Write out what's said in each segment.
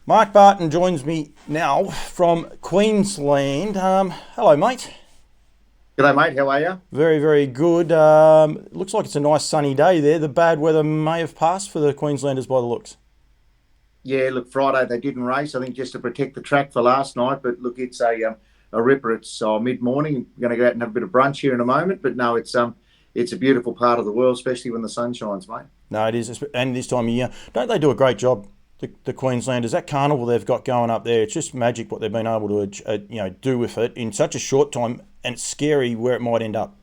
Mark Barton joins me now from Queensland. Hello, mate. G'day, mate. How are you? Very, very good. Looks like it's a nice sunny day there. The bad weather may have passed for the Queenslanders by the looks. Yeah, look, Friday they didn't race. I think just to protect the track for last night. But look, it's a ripper. It's mid morning. We're going to go out and have a bit of brunch here in a moment. But no, it's a beautiful part of the world, especially when the sun shines, mate. No, it is, and this time of year, don't they do a great job? The Queenslanders, that carnival they've got going up there, it's just magic what they've been able to do with it in such a short time, and it's scary where it might end up.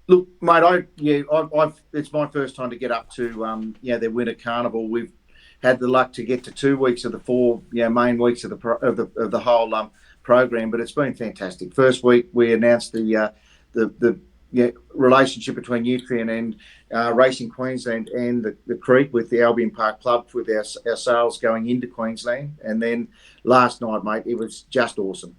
Look, mate, I've it's my first time to get up to their winter carnival. We've had the luck to get to 2 weeks of the four main weeks of the whole program, but it's been fantastic. First week we announced the relationship between Nutrien and Racing Queensland and the Creek with the Albion Park Club with our sales going into Queensland. And then last night, mate, it was just awesome.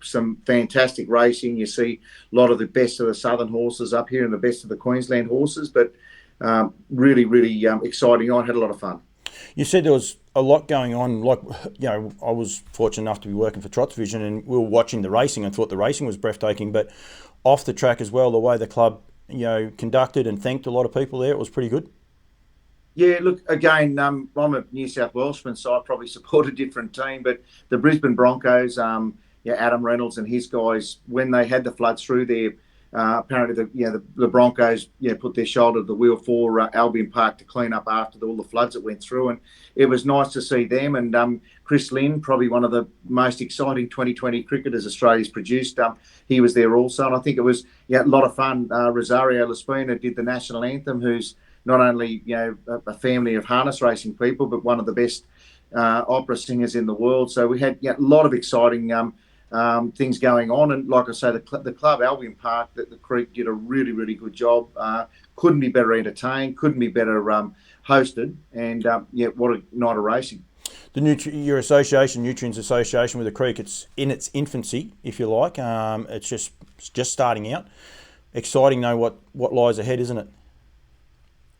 Some fantastic racing. You see a lot of the best of the southern horses up here and the best of the Queensland horses, but really, really exciting. I had a lot of fun. You said there was a lot going on. Like, I was fortunate enough to be working for Trots Vision, and we were watching the racing and thought the racing was breathtaking. But off the track as well, the way the club, conducted and thanked a lot of people there, it was pretty good. Yeah, look, again, I'm a New South Welshman, so I probably support a different team. But the Brisbane Broncos, Adam Reynolds and his guys, when they had the floods through there, apparently the Broncos put their shoulder to the wheel for Albion Park to clean up after all the floods that went through, and it was nice to see them. And Chris Lynn, probably one of the most exciting 2020 cricketers Australia's produced, he was there also, and I think it was a lot of fun. Rosario Laspina did the national anthem, who's not only a family of harness racing people, but one of the best opera singers in the world. So we had a lot of exciting things going on, and like I say, the club Albion Park, that the Creek did a really, really good job. Couldn't be better entertained, couldn't be better hosted, and what a night of racing. Your association, Nutrien's association with the Creek, it's in its infancy, if you like. It's just starting out. Exciting, though, what lies ahead, isn't it?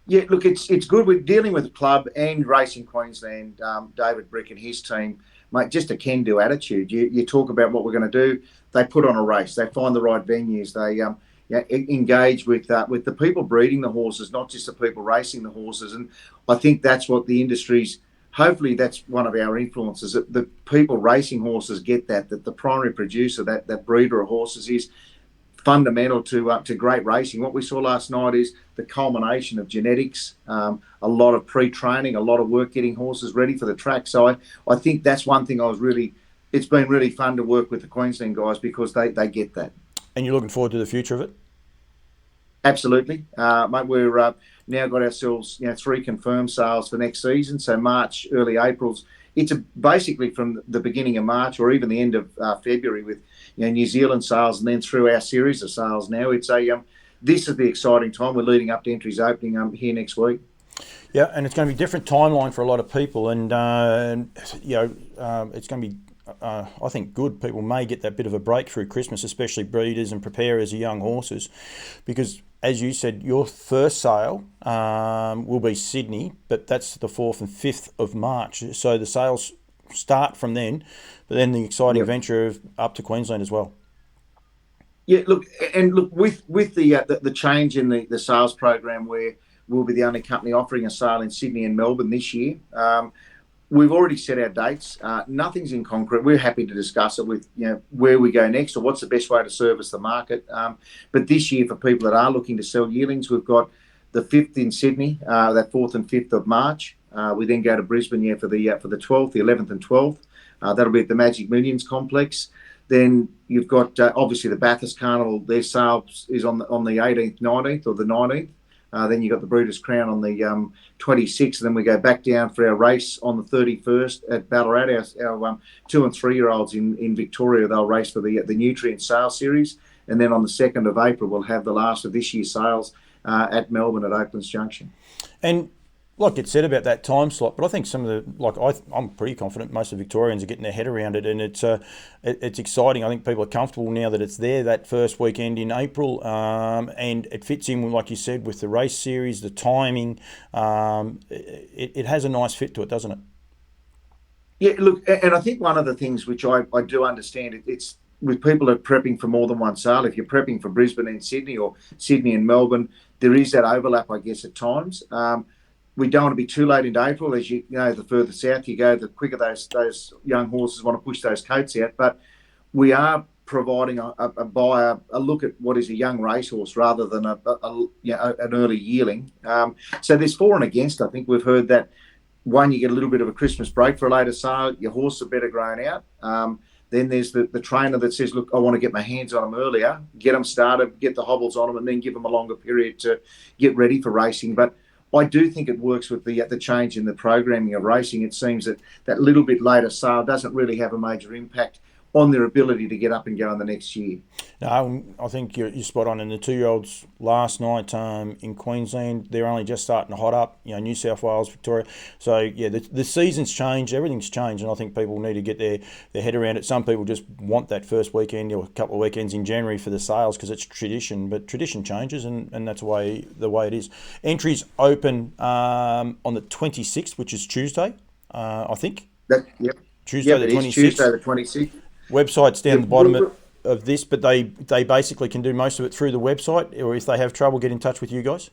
Yeah, look, it's good. We're dealing with the club and Racing Queensland, David Brick and his team, mate, just a can-do attitude. You talk about what we're going to do, they put on a race, they find the right venues, they engage with the people breeding the horses, not just the people racing the horses. And I think that's what the industry's, hopefully that's one of our influences, that the people racing horses get that the primary producer, that breeder of horses is fundamental to great racing. What we saw last night is the culmination of genetics, a lot of pre-training, a lot of work getting horses ready for the track. So I think that's one thing it's been really fun to work with the Queensland guys, because they get that. And you're looking forward to the future of it? Absolutely. Mate, we're now got ourselves 3 confirmed sales for next season. So March, early April's, it's basically from the beginning of March or even the end of February with New Zealand sales, and then through our series of sales now. It's this is the exciting time. We're leading up to entries opening here next week. Yeah, and it's going to be a different timeline for a lot of people, and it's going to be, I think, good. People may get that bit of a break through Christmas, especially breeders and preparers of young horses, because, as you said, your first sale will be Sydney, but that's the 4th and 5th of March. So the sales start from then, but then the exciting venture of up to Queensland as well. Yeah, look, with the change in the sales program, where we'll be the only company offering a sale in Sydney and Melbourne this year. We've already set our dates. Nothing's in concrete. We're happy to discuss it with where we go next or what's the best way to service the market. But this year, for people that are looking to sell yearlings, we've got the 5th in Sydney, that 4th and 5th of March. We then go to Brisbane for the 12th, the 11th and 12th. That'll be at the Magic Millions complex. Then you've got obviously the Bathurst Carnival. Their sales is on the 18th, 19th, or the 19th. Then you've got the Breeders' Crown on the 26th, and then we go back down for our race on the 31st at Ballarat. Our 2 and 3 year olds in Victoria, they'll race for the Nutrien Sales Series, and then on the 2nd of April we'll have the last of this year's sales at Melbourne at Oaklands Junction. And like it said about that time slot, but I think some of the I'm pretty confident most of the Victorians are getting their head around it, and it's exciting. I think people are comfortable now that it's there that first weekend in April, and it fits in with, like you said, with the race series, the timing. It has a nice fit to it, doesn't it? Yeah, look, and I think one of the things which I do understand, it's with people who are prepping for more than one sale. If you're prepping for Brisbane and Sydney, or Sydney and Melbourne, there is that overlap, I guess, at times. We don't want to be too late into April. As you know, the further south you go, the quicker those young horses want to push those coats out. But we are providing a buyer a look at what is a young racehorse rather than an early yearling. So there's for and against. I think we've heard that. One, you get a little bit of a Christmas break for a later sale. Your horse are better grown out. Then there's the trainer that says, look, I want to get my hands on them earlier, get them started, get the hobbles on them, and then give them a longer period to get ready for racing. But I do think it works with the change in the programming of racing. It seems that little bit later sale doesn't really have a major impact on their ability to get up and go in the next year. No, I think you're spot on. And the 2-year-olds last night in Queensland, they're only just starting to hot up. New South Wales, Victoria. So yeah, the season's changed, everything's changed, and I think people need to get their head around it. Some people just want that first weekend or a couple of weekends in January for the sales because it's tradition, but tradition changes, and that's the way it is. Entries open on the 26th, which is Tuesday, I think. Yep. Tuesday the 26th. Tuesday the 26th. Website's down the bottom of this, but they basically can do most of it through the website, or if they have trouble, get in touch with you guys.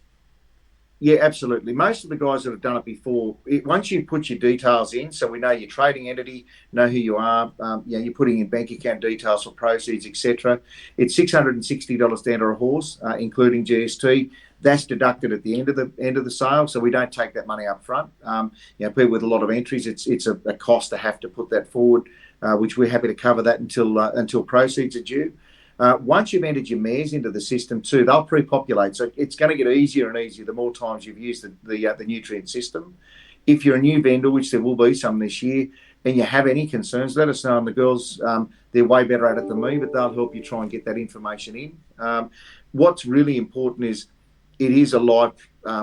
Yeah, absolutely. Most of the guys that have done it before, once you put your details in, so we know your trading entity, know who you are, you're putting in bank account details for proceeds, etc. It's $660 down to a horse, including GST. That's deducted at the end of the sale, so we don't take that money up front. People with a lot of entries, it's a cost to have to put that forward, which we're happy to cover that until proceeds are due. Once you've entered your mares into the system too, they'll pre-populate. So it's going to get easier and easier the more times you've used the Nutrien system. If you're a new vendor, which there will be some this year, and you have any concerns, let us know. And the girls, they're way better at it than me, but they'll help you try and get that information in. What's really important is it is a live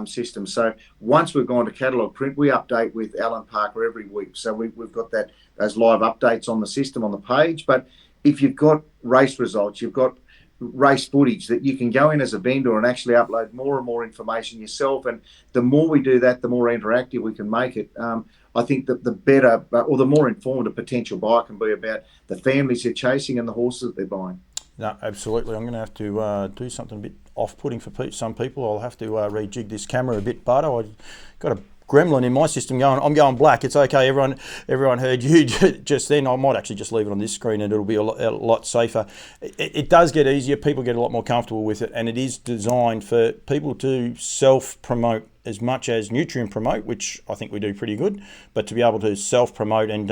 system. So once we've gone to catalogue print, we update with Alan Parker every week. So we've got those live updates on the system on the page. But if you've got race results, you've got race footage that you can go in as a vendor and actually upload more and more information yourself. And the more we do that, the more interactive we can make it. I think that the better or the more informed a potential buyer can be about the families they're chasing and the horses that they're buying. No, absolutely. I'm going to have to do something a bit off-putting for some people. I'll have to rejig this camera a bit, Barto. I've got a gremlin in my system going. I'm going black. It's okay. Everyone heard you just then. I might actually just leave it on this screen and it'll be a lot safer. It does get easier. People get a lot more comfortable with it, and it is designed for people to self-promote as much as Nutrien promote, which I think we do pretty good, but to be able to self-promote and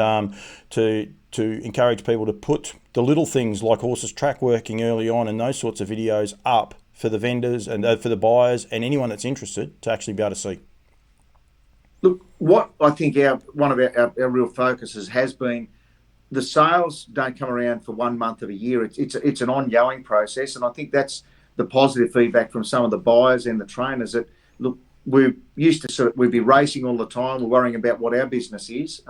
to encourage people to put the little things like horses track working early on and those sorts of videos up for the vendors and for the buyers and anyone that's interested to actually be able to see. Look, what I think one of our real focuses has been, the sales don't come around for 1 month of a year. It's an ongoing process, and I think that's the positive feedback from some of the buyers and the trainers. That look, we're used to we'd be racing all the time. We're worrying about what our business is,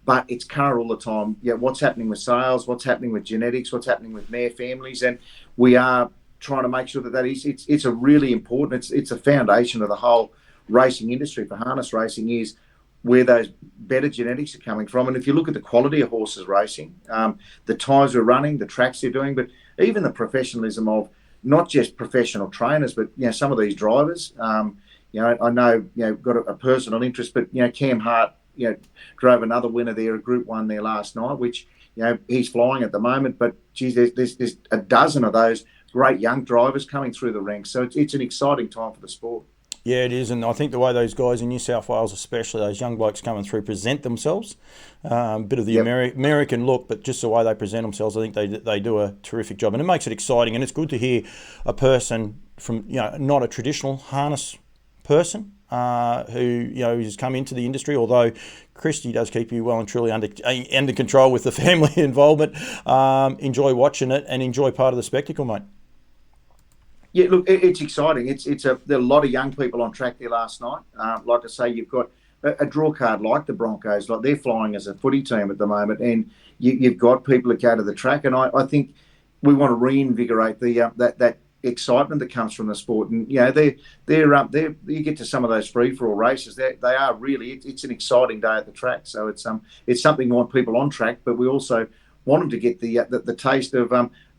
but it's current all the time. Yeah, what's happening with sales? What's happening with genetics? What's happening with mare families? And we are trying to make sure that is. It's a really important. It's a foundation of the whole racing industry for harness racing, is where those better genetics are coming from. And if you look at the quality of horses racing, the times we're running, the tracks they're doing, but even the professionalism of not just professional trainers, but some of these drivers. I know got a personal interest, but Cam Hart drove another winner there, a Group 1 there last night, which he's flying at the moment. But geez, there's a dozen of those great young drivers coming through the ranks. So it's an exciting time for the sport. Yeah, it is, and I think the way those guys in New South Wales, especially those young blokes coming through, present themselves, a bit of the American look, but just the way they present themselves, I think they do a terrific job, and it makes it exciting. And it's good to hear a person from not a traditional harness person who has come into the industry. Although Christy does keep you well and truly under control with the family involvement. Enjoy watching it and enjoy part of the spectacle, mate. Yeah, look, it's exciting. There are a lot of young people on track there last night. Like I say, you've got a draw card like the Broncos, like they're flying as a footy team at the moment, and you've got people that go to the track. And I think we want to reinvigorate that excitement that comes from the sport. And you get to some of those free for all races. They are really, it's an exciting day at the track. So it's something we want people on track, but we also want them to get the taste of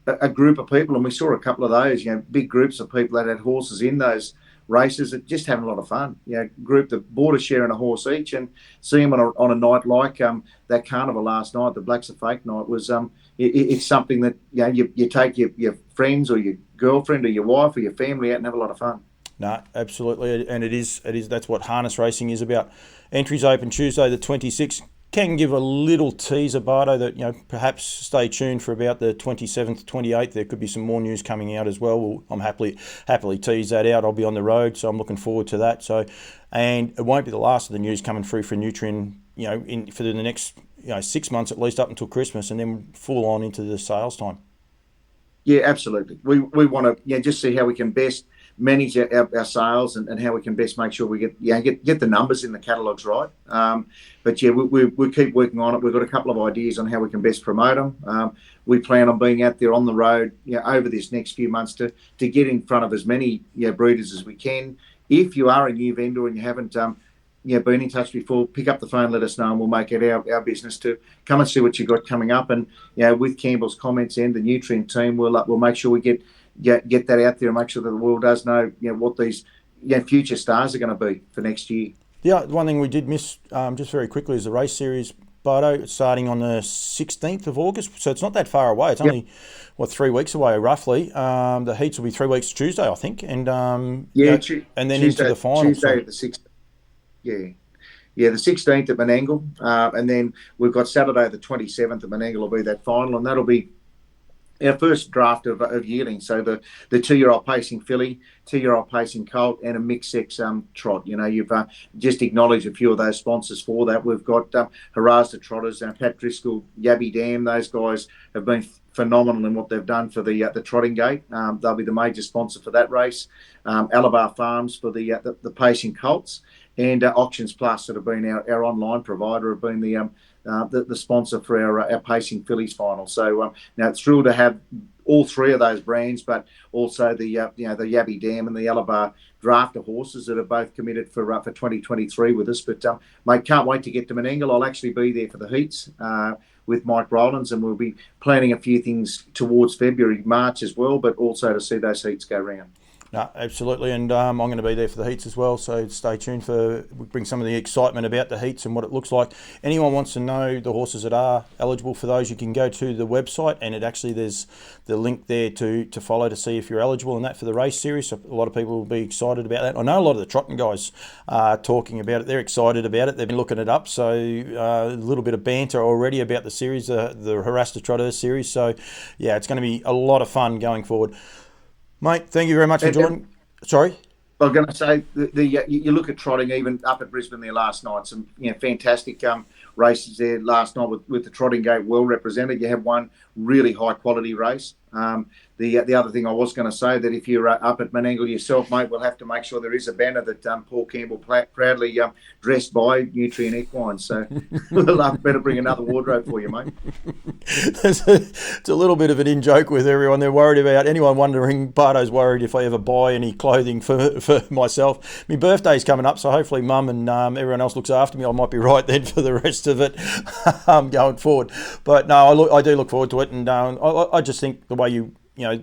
a group of people. And we saw a couple of those, big groups of people that had horses in those races that just having a lot of fun. Group that bought a share and a horse each, and see them on a night like that Carnival last night, the Blacks Are Fake night, was it's something that you take your friends or your girlfriend or your wife or your family out and have a lot of fun. No, absolutely, and it is. That's what harness racing is about. Entries open Tuesday the 26th. Can give a little teaser, Barto, that perhaps stay tuned for about the 27th, 28th. There could be some more news coming out as well. I'm happily tease that out. I'll be on the road, so I'm looking forward to that. So, and it won't be the last of the news coming through for Nutrien, for the next 6 months at least up until Christmas, and then full on into the sales time. Yeah, absolutely. We want to just see how we can best manage our sales and how we can best make sure we get the numbers in the catalogues right. But we keep working on it. We've got a couple of ideas on how we can best promote them. We plan on being out there on the road over this next few months to get in front of as many breeders as we can. If you are a new vendor and you haven't been in touch before, pick up the phone, let us know, and we'll make it our business to come and see what you've got coming up. And with Campbell's comments and the Nutrien team, we'll make sure we get that out there and make sure that the world does know what these future stars are going to be for next year. Yeah, one thing we did miss just very quickly is the race series, Barto. It's starting on the 16th of August, so it's not that far away. It's only 3 weeks away roughly. The heats will be 3 weeks Tuesday, I think, and and then Tuesday, into the final. Tuesday the 16th. Yeah, the 16th at Menangle, and then we've got Saturday the 27th at Menangle will be that final, and that'll be our first draft of yearlings. So the 2-year-old pacing filly, 2-year-old pacing colt, and a mixed sex trot. You've just acknowledged a few of those sponsors for that. We've got Hurrah's the Trotters, Pat Driscoll, Yabby Dam. Those guys have been phenomenal in what they've done for the Trotting Gate. They'll be the major sponsor for that race. Alabar Farms for the pacing colts, and Auctions Plus, that have been our online provider, have been the sponsor for our pacing fillies final. So now it's thrilled to have all three of those brands, but also the Yabby Dam and the Alabar drafter horses that are both committed for 2023 with us. But mate, can't wait to get to Menangle. I'll actually be there for the heats with Mike Rowlands, and we'll be planning a few things towards February, March as well, but also to see those heats go round. No, absolutely, and I'm going to be there for the heats as well, so stay tuned we bring some of the excitement about the heats and what it looks like. Anyone wants to know the horses that are eligible for those, you can go to the website, and there's the link there to follow to see if you're eligible and that for the race series. So a lot of people will be excited about that. I know a lot of the trotting guys are talking about it. They're excited about it. They've been looking it up, so a little bit of banter already about the series, the Hurrah's the Trotter series. So yeah, it's going to be a lot of fun going forward. Mate, thank you very much for joining. Sorry? I was going to say, you look at trotting, even up at Brisbane there last night, some fantastic races there last night with the Trotting Gate well represented. You have one really high quality race. The other thing I was going to say, that if you're up at Menangle yourself, mate, we'll have to make sure there is a banner that Paul Campbell proudly dressed by Nutrien Equine. So we'll better bring another wardrobe for you, mate. It's a little bit of an in-joke with everyone. They're worried about, anyone wondering, Barto's worried if I ever buy any clothing for myself. My birthday's coming up, so hopefully Mum and everyone else looks after me. I might be right then for the rest of it going forward. But no, I do look forward to it, and I just think the way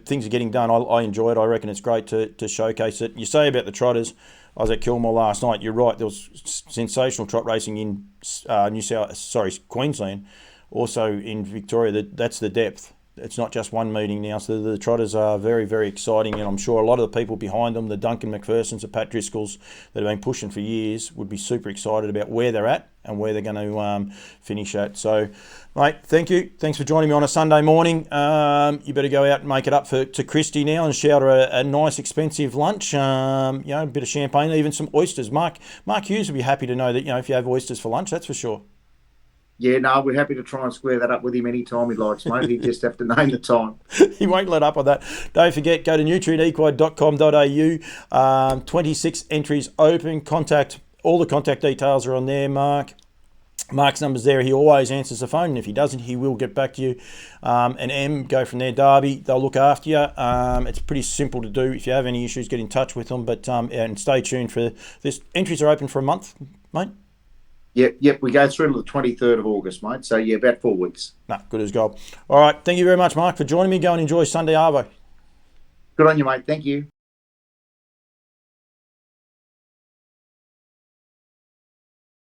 things are getting done, I enjoy it. I reckon it's great to showcase it. You say about the trotters, I was at Kilmore last night. You're right. There was sensational trot racing in Queensland, also in Victoria. That's the depth. It's not just one meeting now. So the trotters are very, very exciting, and I'm sure a lot of the people behind them, the Duncan McPhersons, the Pat Driscolls, that have been pushing for years, would be super excited about where they're at and where they're going to finish at. So, mate, thank you. Thanks for joining me on a Sunday morning. You better go out and make it up to Christy now and shout her a nice, expensive lunch. A bit of champagne, even some oysters. Mark Hughes would be happy to know that if you have oysters for lunch, that's for sure. Yeah, no, we're happy to try and square that up with him any time he likes, mate. He just have to name the time. He won't let up on that. Don't forget, go to nutrienequine.com.au. 26 entries open. All the contact details are on there, Mark. Mark's number's there. He always answers the phone, and if he doesn't, he will get back to you. And M, go from there. Darby, they'll look after you. It's pretty simple to do. If you have any issues, get in touch with them. But and stay tuned for this. Entries are open for a month, mate. Yep. We go through to the 23rd of August, mate. So, yeah, about 4 weeks. No, good as gold. All right. Thank you very much, Mark, for joining me. Go and enjoy Sunday Arvo. Good on you, mate. Thank you.